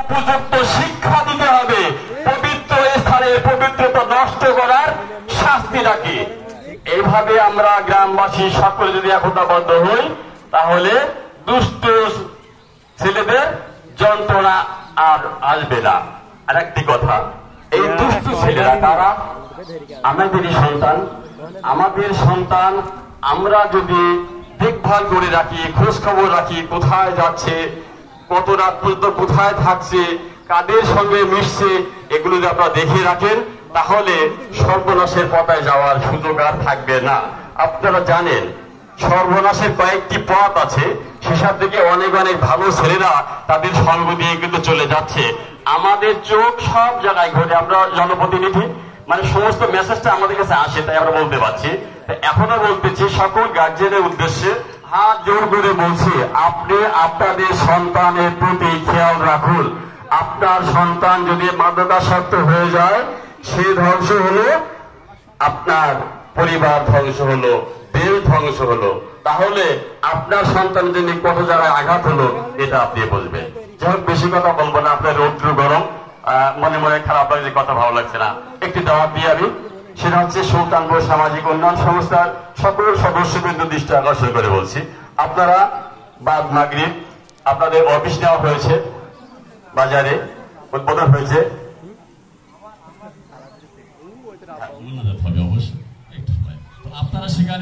উপযুক্ত শিক্ষা দিতে হবে। পবিত্র স্থানে পবিত্রতা নষ্ট করার শাস্তি নাকি। এইভাবে আমরা গ্রামবাসী সকলে যদি একতাবদ্ধ হই, তাহলে দুষ্ট ছেলেদের যন্ত্রণা আর আসবে না। আর একটি কথা, এই দুষ্ট ছেলেরা তারা আমাদেরই সন্তান। আমাদের সন্তান আমরা যদি দেখভাল করে রাখি, খোঁজ খবর রাখি, কোথায় যাচ্ছে, কত রাত পর্যন্ত কোথায় থাকছে, কাদের সঙ্গে মিশছে, এগুলো যদি আপনারা দেখে রাখেন, তাহলে সর্বনাশের পথায় যাওয়ার সুযোগ আর থাকবে না। আপনারা জানেন সর্বনাশের কয়েকটি পথ আছে, সেসব থেকে অনেক অনেক ভালো ছেলেরা তাদের সঙ্গ দিয়ে কিন্তু চলে যাচ্ছে। আমাদের চোখ সব জায়গায় ঘটে। আমরা জনপ্রতিনিধি, মানে সমস্ত মেসেজটা আমাদের কাছে আসে, তাই আমরা বলতে পারছি। এখনো বলতেছি সকল গার্জেনের উদ্দেশ্যে হাত জোর করে বলছি, আপনি আপনাদের সন্তানের প্রতি খেয়াল রাখুন। আপনার সন্তান যদি মাদকাসক্ত হয়ে যায়, সে ধ্বংস হলো, আপনার পরিবার ধ্বংস হলো, দেশ ধ্বংস হলো। তাহলে আপনার সন্তানের জন্য কত জায়গায় আঘাত হলো এটা আপনি বুঝবেন। যাই হোক, বেশি কথা বলবো না, আপনার রৌদ্র গরম, মনে মনে খারাপ লাগছে, কথা ভালো লাগছে না। একটি দাওয়াত দিয়ে আমি, সেটা হচ্ছে সুলতানপুর সামাজিক উন্নয়ন সংস্থার সকল সদস্যবৃন্দ দৃষ্টি আকর্ষণ করে বলছি, আপনারা বাদ মাগরিব আপনাদের অফিস নেওয়া হয়েছে, বাজারে উদ্বোধন হয়েছে। অবশ্যই আপনারা সেখানে